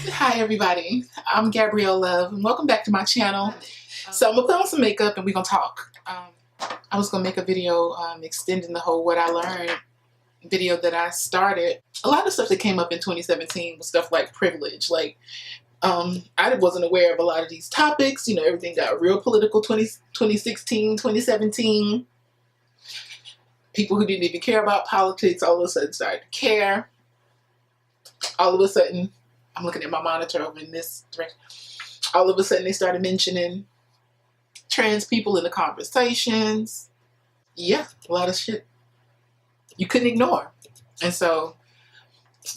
Hi everybody, I'm Gabrielle Love and welcome back to my channel. So I'm gonna put on some makeup and we're gonna talk. I was gonna make a video extending the whole what I learned video that I started. A lot of stuff that came up in 2017 was stuff like privilege. I wasn't aware of a lot of these topics. You know, everything got real political 2016, 2017. People who didn't even care about politics all of a sudden started to care. All of a sudden, I'm looking at my monitor over in this direction. All of a sudden, they started mentioning trans people in the conversations. Yeah, a lot of shit you couldn't ignore. And so,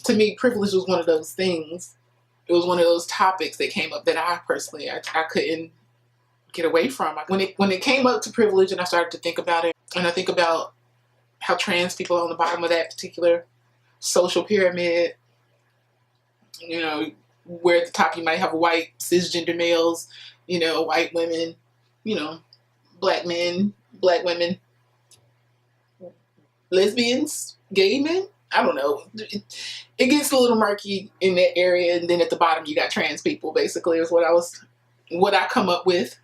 to me, privilege was one of those things. It was one of those topics that came up that I personally, I couldn't get away from. When it came up to privilege and I started to think about it, and I think about how trans people are on the bottom of that particular social pyramid, you know, where at the top you might have white cisgender males, you know, white women, you know, black men, black women, lesbians, gay men. I don't know. It gets a little murky in that area, and then at the bottom you got trans people. Basically, is what I come up with.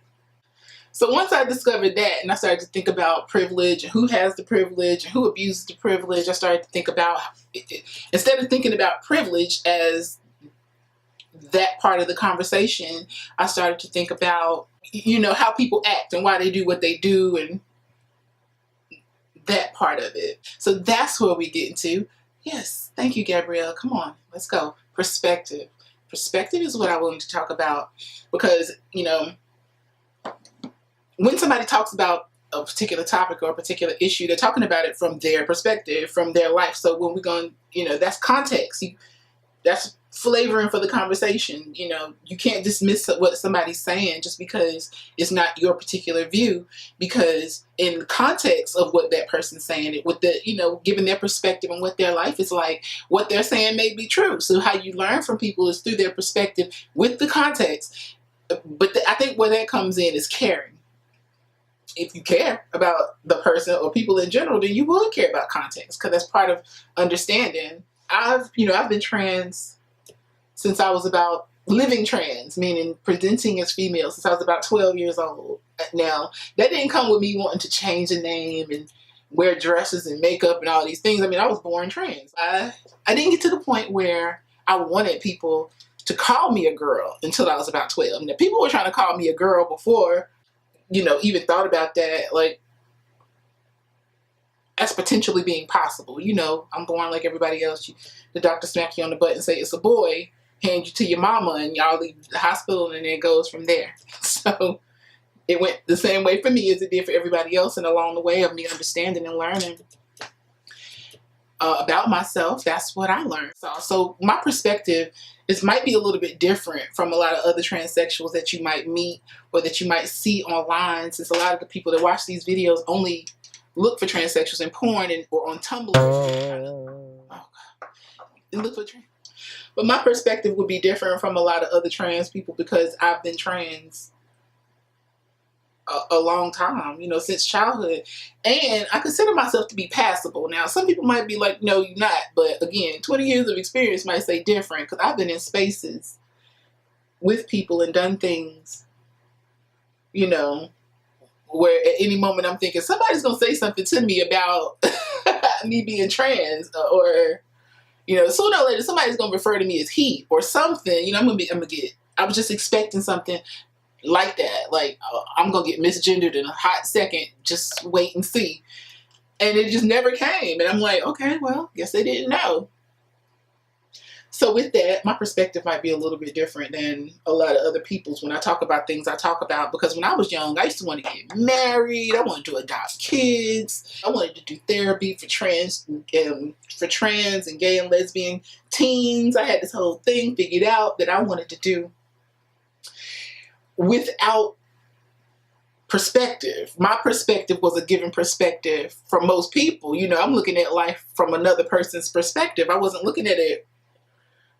So once I discovered that, and I started to think about privilege and who has the privilege and who abuses the privilege, I started to think about, instead of thinking about privilege as that part of the conversation, I started to think about, you know, how people act and why they do what they do and that part of it. So that's where we get into. Yes, thank you, Gabrielle. Come on, let's go. Perspective. Perspective is what I wanted to talk about because, you know, when somebody talks about a particular topic or a particular issue, they're talking about it from their perspective, from their life. So when we're going, you know, that's context. That's flavoring for the conversation. You know, you can't dismiss what somebody's saying just because it's not your particular view, because in the context of what that person's saying, with the, you know, given their perspective and what their life is like, what they're saying may be true. So how you learn from people is through their perspective with the context. But I think where that comes in is caring. If you care about the person or people in general, then you will care about context, because that's part of understanding. I've been trans since I was about, living trans, meaning presenting as female, since I was about 12 years old. Now, that didn't come with me wanting to change the name and wear dresses and makeup and all these things. I mean, I was born trans. I didn't get to the point where I wanted people to call me a girl until I was about 12. Now, people were trying to call me a girl before, you know, even thought about that, like, as potentially being possible. You know, I'm born like everybody else. The doctor smack you on the butt and say it's a boy, hand you to your mama, and y'all leave the hospital, and then it goes from there. So it went the same way for me as it did for everybody else, and along the way of me understanding and learning about myself, that's what I learned. So my perspective might be a little bit different from a lot of other transsexuals that you might meet or that you might see online, since a lot of the people that watch these videos only look for transsexuals in porn or on Tumblr. But my perspective would be different from a lot of other trans people, because I've been trans a long time, you know, since childhood, and I consider myself to be passable. Now, some people might be like, no, you're not, but again, 20 years of experience might say different, because I've been in spaces with people and done things, you know, where at any moment I'm thinking somebody's gonna say something to me about me being trans, or, you know, sooner or later somebody's gonna refer to me as he or something. You know, I was just expecting something like that, like, I'm gonna get misgendered in a hot second, just wait and see. And it just never came, and I'm like, okay, well, guess they didn't know. So with that, my perspective might be a little bit different than a lot of other people's when I talk about things I talk about, because when I was young, I used to want to get married, I wanted to adopt kids, I wanted to do therapy for trans and gay and lesbian teens. I had this whole thing figured out that I wanted to do without perspective. My perspective was a given perspective from most people. You know, I'm looking at life from another person's perspective. I wasn't looking at it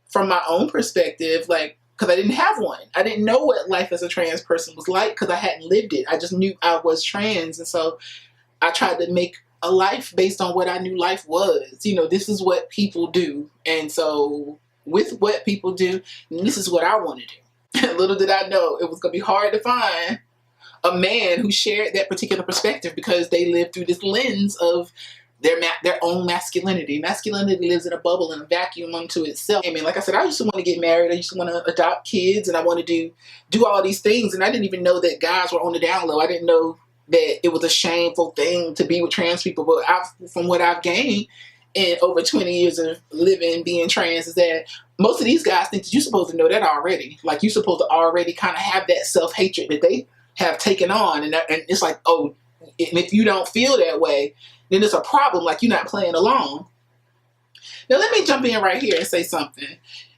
from my own perspective, like, because I didn't have one. I didn't know what life as a trans person was like, because I hadn't lived it. I just knew I was trans, and so I tried to make a life based on what I knew life was. You know, this is what people do, and so with what people do, and this is what I want to do. Little did I know it was going to be hard to find a man who shared that particular perspective, because they live through this lens of their own masculinity. Masculinity lives in a bubble and a vacuum unto itself. I mean, like I said, I used to want to get married. I used to want to adopt kids, and I wanted to do all these things. And I didn't even know that guys were on the down low. I didn't know that it was a shameful thing to be with trans people. But from what I've gained in over 20 years of living, being trans, is that most of these guys think that you're supposed to know that already. Like, you're supposed to already kind of have that self-hatred that they have taken on. And it's like, oh, and if you don't feel that way, then it's a problem. Like, you're not playing along. Now, let me jump in right here and say something.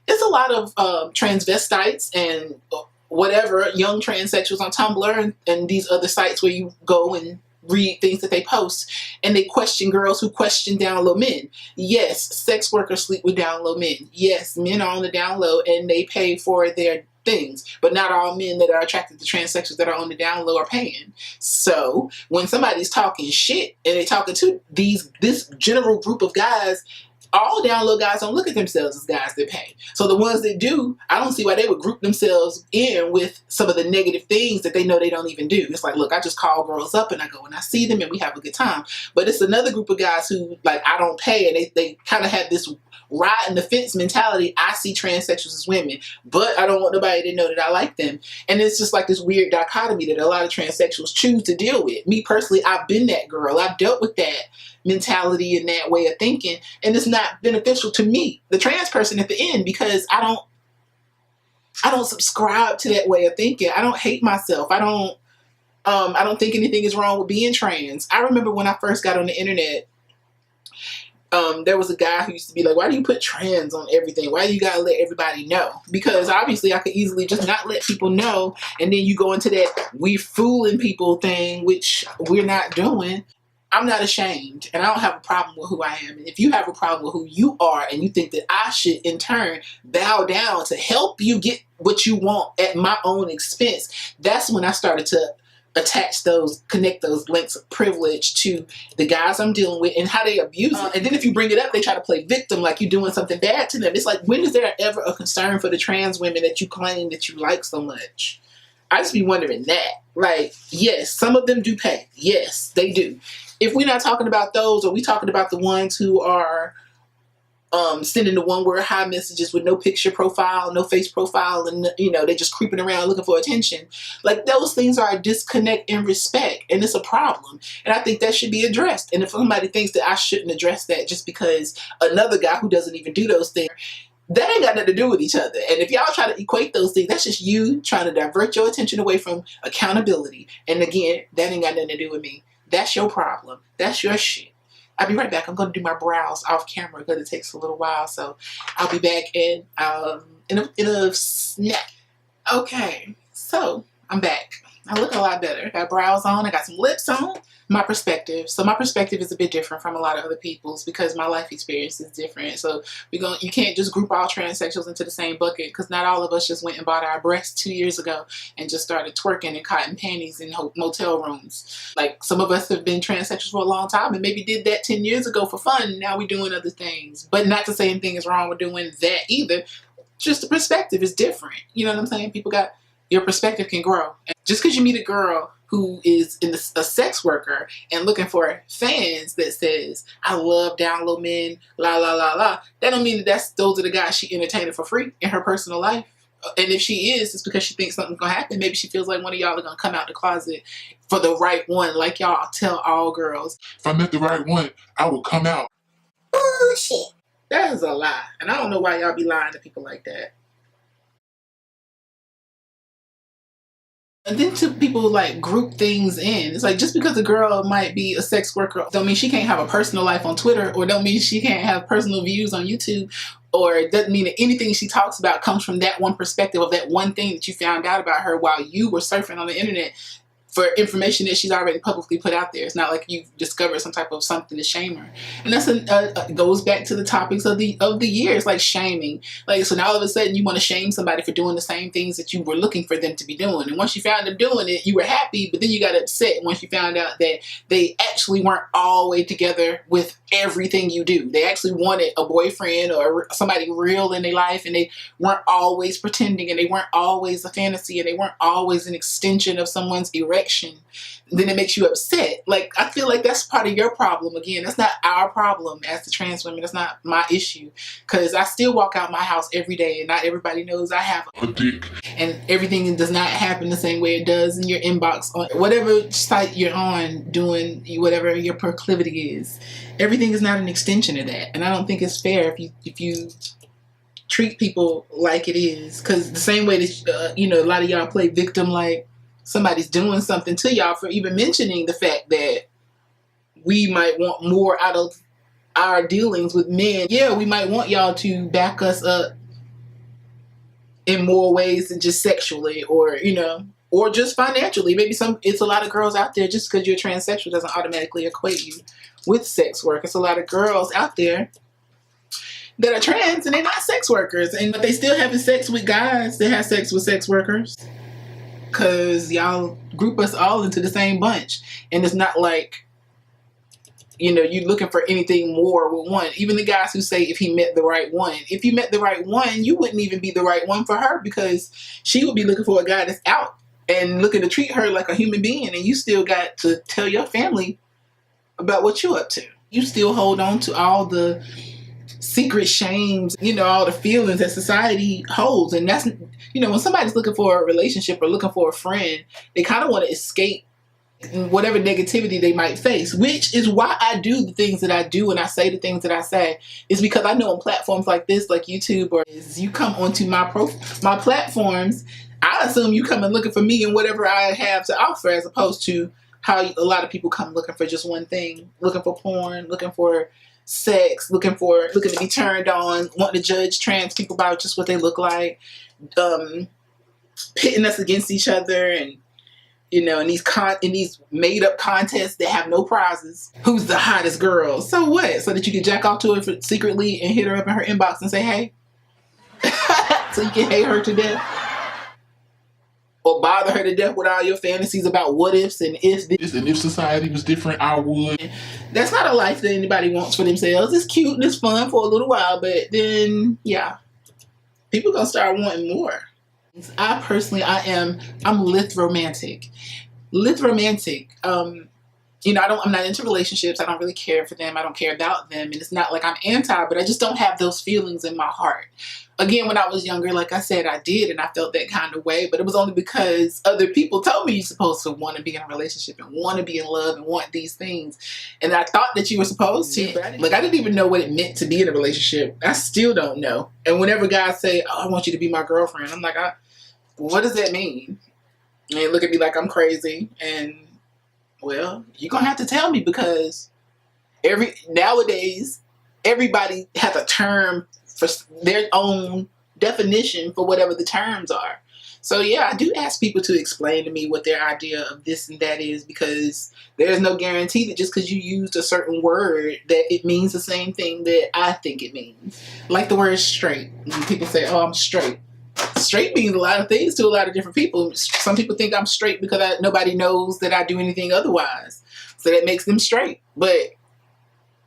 It's a lot of transvestites and whatever, young transsexuals on Tumblr and these other sites where you go and read things that they post, and they question girls who question down low men. Yes, sex workers sleep with down low men. Yes, men are on the down low and they pay for their things, but not all men that are attracted to transsexuals that are on the down low are paying. So when somebody's talking shit and they're talking to this general group of guys, all down low guys don't look at themselves as guys that pay. So the ones that do, I don't see why they would group themselves in with some of the negative things that they know they don't even do. It's like, look, I just call girls up and I go and I see them and we have a good time. But it's another group of guys who, like, I don't pay, and they kind of have this ride in the fence mentality. I see transsexuals as women, but I don't want nobody to know that I like them. And it's just like this weird dichotomy that a lot of transsexuals choose to deal with. Me personally, I've been that girl. I've dealt with that mentality and that way of thinking, and it's not beneficial to me, the trans person, at the end, because I don't subscribe to that way of thinking. I don't hate myself. I don't think anything is wrong with being trans. I remember when I first got on the internet, there was a guy who used to be like, why do you put trans on everything? Why do you gotta let everybody know? Because obviously I could easily just not let people know, and then you go into that we fooling people thing, which we're not doing. I'm not ashamed, and I don't have a problem with who I am. And if you have a problem with who you are and you think that I should in turn bow down to help you get what you want at my own expense, that's when I started to connect those links of privilege to the guys I'm dealing with and how they abuse it. And then if you bring it up, they try to play victim, like you're doing something bad to them. It's like, when is there ever a concern for the trans women that you claim that you like so much? I just be wondering that. Like, yes, some of them do pay. Yes, they do. If we're not talking about those, or we talking about the ones who are sending the one-word hi messages with no picture profile, no face profile, and they're just creeping around looking for attention. Like, those things are a disconnect in respect, and it's a problem. And I think that should be addressed. And if somebody thinks that I shouldn't address that just because another guy who doesn't even do those things, that ain't got nothing to do with each other. And if y'all try to equate those things, that's just you trying to divert your attention away from accountability. And again, that ain't got nothing to do with me. That's your problem. That's your shit. I'll be right back. I'm going to do my brows off camera because it takes a little while. So I'll be back in a snap. Okay, so I'm back. I look a lot better. Got brows on. I got some lips on. My perspective. So my perspective is a bit different from a lot of other people's because my life experience is different. So you can't just group all transsexuals into the same bucket, because not all of us just went and bought our breasts 2 years ago and just started twerking in cotton panties in motel rooms. Like, some of us have been transsexuals for a long time and maybe did that 10 years ago for fun. Now we're doing other things. But not to say anything is wrong with doing that either. Just the perspective is different. You know what I'm saying? Your perspective can grow. And just because you meet a girl who is a sex worker and looking for fans that says, I love down low men, la la la la, that don't mean that those are the guys she entertaining for free in her personal life. And if she is, it's because she thinks something's gonna happen. Maybe she feels like one of y'all are gonna come out the closet for the right one, like y'all tell all girls. If I met the right one, I will come out. Bullshit. That is a lie. And I don't know why y'all be lying to people like that. And then to people like group things in. It's like, just because a girl might be a sex worker don't mean she can't have a personal life on Twitter, or don't mean she can't have personal views on YouTube, or it doesn't mean that anything she talks about comes from that one perspective of that one thing that you found out about her while you were surfing on the internet for information that she's already publicly put out there. It's not like you've discovered some type of something to shame her. And that's goes back to the topics of the year. It's like shaming. Like, so now all of a sudden you want to shame somebody for doing the same things that you were looking for them to be doing. And once you found them doing it, you were happy, but then you got upset once you found out that they actually weren't all the way together with everything you do. They actually wanted a boyfriend or somebody real in their life, and they weren't always pretending, and they weren't always a fantasy, and they weren't always an extension of someone's erection. Then it makes you upset. Like, I feel like that's part of your problem. Again, that's not our problem as the trans women. That's not my issue, because I still walk out my house every day, and not everybody knows I have a dick, and everything does not happen the same way it does in your inbox on whatever site you're on doing whatever your proclivity is. Everything is not an extension of that, and I don't think it's fair if you treat people like it is, because the same way that a lot of y'all play victim, like somebody's doing something to y'all for even mentioning the fact that we might want more out of our dealings with men. Yeah, we might want y'all to back us up in more ways than just sexually, or or just financially. Maybe it's a lot of girls out there, just because you're transsexual doesn't automatically equate you with sex work. It's a lot of girls out there that are trans and they're not sex workers, but they still having sex with guys that have sex with sex workers, because y'all group us all into the same bunch. And it's not like you're looking for anything more with one. Even the guys who say if he met the right one, if you met the right one, you wouldn't even be the right one for her, because she would be looking for a guy that's out and looking to treat her like a human being, and you still got to tell your family about what you're up to. You still hold on to all the secret shames, all the feelings that society holds. And that's, when somebody's looking for a relationship or looking for a friend, they kind of want to escape whatever negativity they might face, which is why I do the things that I do and I say the things that I say, is because I know on platforms like this, like YouTube, or as you come onto my platforms, I assume you come and looking for me and whatever I have to offer, as opposed to how a lot of people come looking for just one thing, looking for porn, looking for sex, looking to be turned on, wanting to judge trans people by just what they look like, pitting us against each other, and in these made up contests that have no prizes. Who's the hottest girl? So what? So that you can jack off to her secretly and hit her up in her inbox and say hey, so you can hate her to death, or bother her to death with all your fantasies about what ifs and if this, and if society was different, I would. That's not a life that anybody wants for themselves. It's cute and it's fun for a little while, but then people gonna start wanting more. I'm lithromantic. I'm not into relationships. I don't really care for them. I don't care about them. And it's not like I'm anti, but I just don't have those feelings in my heart. Again, when I was younger, like I said, I did, and I felt that kind of way, but it was only because other people told me you're supposed to want to be in a relationship and want to be in love and want these things. And I thought that you were supposed to, but I didn't even know what it meant to be in a relationship. I still don't know. And whenever guys say, oh, I want you to be my girlfriend, I'm like, what does that mean? And they look at me like I'm crazy. And well, you're going to have to tell me, because nowadays, everybody has a term for their own definition for whatever the terms are. So yeah, I do ask people to explain to me what their idea of this and that is, because there's no guarantee that just because you used a certain word that it means the same thing that I think it means. Like the word straight. When people say, oh, I'm straight. Straight means a lot of things to a lot of different people. Some people think I'm straight because nobody knows that I do anything otherwise. So that makes them straight. But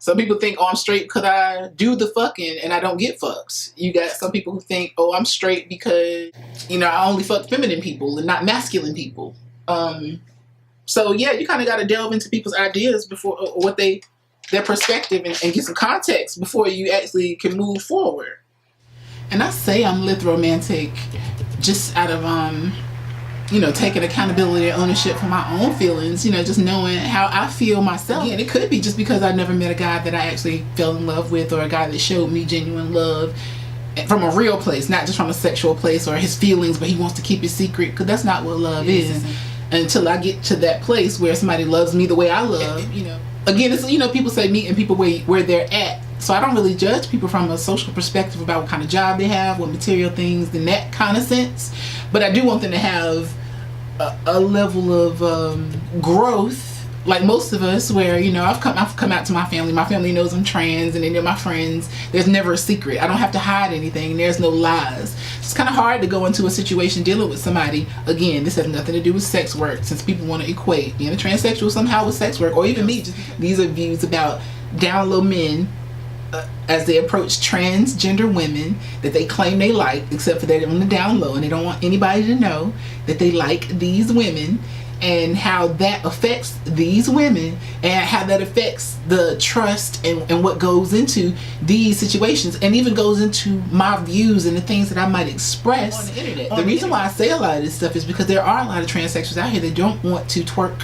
some people think, oh, I'm straight because I do the fucking and I don't get fucks. You got some people who think, oh, I'm straight because, I only fuck feminine people and not masculine people. So yeah, you kind of got to delve into people's ideas before, or their perspective, and get some context before you actually can move forward. And I say I'm lithromantic just out of, taking accountability and ownership for my own feelings, just knowing how I feel myself. And it could be just because I never met a guy that I actually fell in love with, or a guy that showed me genuine love from a real place, not just from a sexual place or his feelings, but he wants to keep it secret, because that's not what love is. Until I get to that place where somebody loves me the way I love, Again, it's, people say meeting people where they're at. So I don't really judge people from a social perspective about what kind of job they have, what material things, in that kind of sense. But I do want them to have a level of growth, like most of us, where, I've come out to my family. My family knows I'm trans, and they know my friends. There's never a secret. I don't have to hide anything. There's no lies. It's kind of hard to go into a situation dealing with somebody. Again, this has nothing to do with sex work, since people want to equate being a transsexual somehow with sex work, or even me. These are views about down low men as they approach transgender women that they claim they like, except for they're on the down low and they don't want anybody to know that they like these women, and how that affects these women and how that affects the trust and what goes into these situations, and even goes into my views and the things that I might express on the internet. The reason why I say a lot of this stuff is because there are a lot of transsexuals out here that don't want to twerk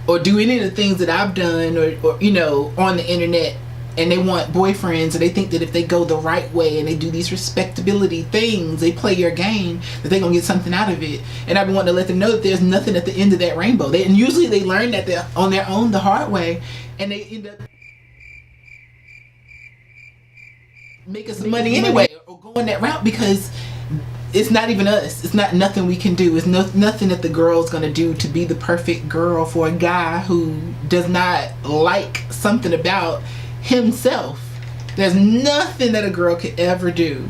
or do any of the things that I've done or you know, on the internet, and they want boyfriends, and they think that if they go the right way and they do these respectability things, they play your game, that they're gonna get something out of it. And I've been wanting to let them know that there's nothing at the end of that rainbow. And usually they learn that they're on their own the hard way, and they end up making some money anyway, or going that route, because it's not even us. It's not nothing we can do. It's nothing that the girl's gonna do to be the perfect girl for a guy who does not like something about himself. There's nothing that a girl could ever do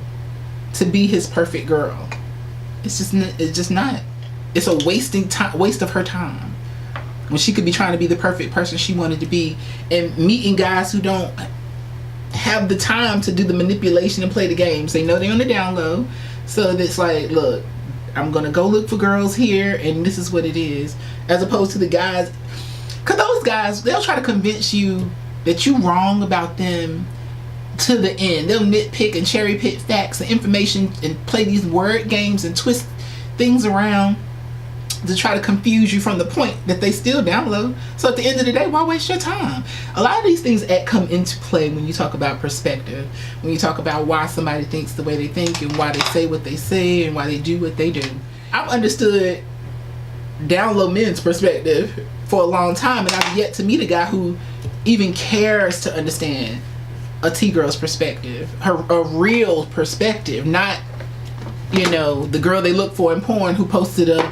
to be his perfect girl. It's just not. It's a waste of her time when she could be trying to be the perfect person she wanted to be, and meeting guys who don't have the time to do the manipulation and play the games. They know they're on the down low, so it's like, look, I'm gonna go look for girls here, and this is what it is. As opposed to the guys, because those guys, they'll try to convince you that you wrong about them to the end. They'll nitpick and cherry pick facts and information and play these word games and twist things around to try to confuse you from the point that they still down low. So at the end of the day, why waste your time? A lot of these things come into play when you talk about perspective, when you talk about why somebody thinks the way they think and why they say what they say and why they do what they do. I've understood down low men's perspective for a long time, and I've yet to meet a guy who even cares to understand a T-girl's perspective, a real perspective, not, you know, the girl they look for in porn who posted a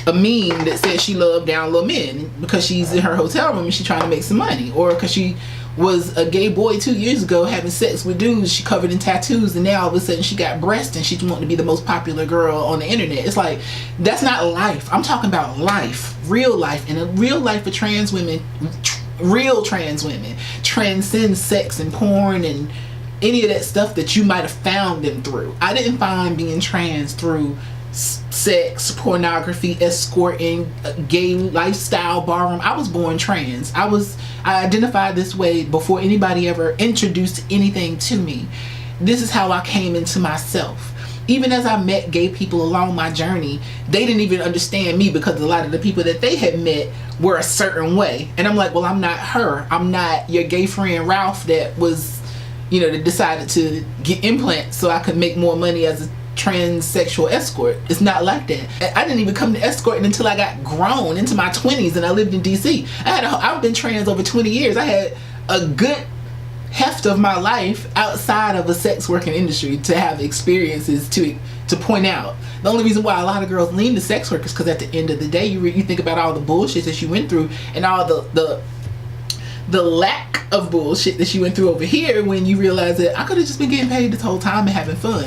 meme that says she loved down low men because she's in her hotel room and she's trying to make some money, or because she was a gay boy 2 years ago having sex with dudes she covered in tattoos, and now all of a sudden she got breasts and she's wanting to be the most popular girl on the internet. It's like, that's not life. I'm talking about life, real life, and a real life for trans women. Real trans women transcend sex and porn and any of that stuff that you might have found them through. I didn't find being trans through sex, pornography, escorting, gay lifestyle, ballroom. I was born trans. I identified this way before anybody ever introduced anything to me. This is how I came into myself. Even as I met gay people along my journey, they didn't even understand me because a lot of the people that they had met were a certain way. And I'm like, well, I'm not her. I'm not your gay friend Ralph that was, you know, that decided to get implants so I could make more money as a transsexual escort. It's not like that. I didn't even come to escorting until I got grown into my 20s and I lived in DC. I've been trans over 20 years. I had a good heft of my life outside of the sex working industry to have experiences to point out. The only reason why a lot of girls lean to sex work is because at the end of the day, you think about all the bullshit that you went through and all the lack of bullshit that you went through over here, when you realize that I could have just been getting paid this whole time and having fun,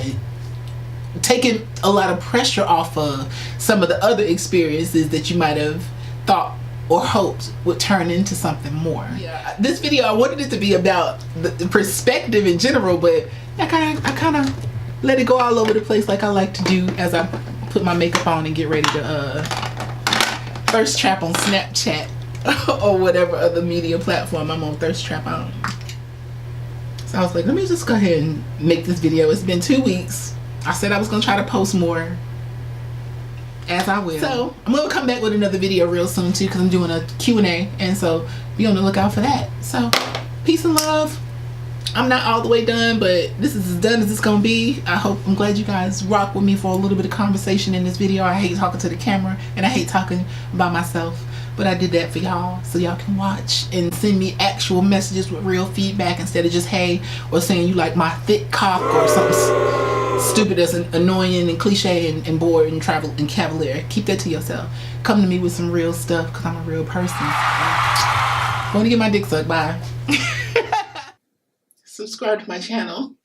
taking a lot of pressure off of some of the other experiences that you might have thought or hoped would turn into something more. Yeah, this video, I wanted it to be about the perspective in general, but I kind of let it go all over the place like I like to do as I put my makeup on and get ready to thirst trap on Snapchat or whatever other media platform I'm on thirst trap on. So I was like, let me just go ahead and make this video. It's been 2 weeks. I said I was gonna try to post more, as I will. So I'm gonna come back with another video real soon too, because I'm doing a Q&A, and so be on the lookout for that. So peace and love. I'm not all the way done, but this is as done as it's gonna be. I'm glad you guys rock with me for a little bit of conversation in this video. I hate talking to the camera and I hate talking by myself, but I did that for y'all so y'all can watch and send me actual messages with real feedback instead of just hey, or saying you like my thick cock or something stupid that's annoying and cliche and bored and travel and cavalier. Keep that to yourself. Come to me with some real stuff because I'm a real person. Going to get my dick sucked. Bye. Subscribe to my channel.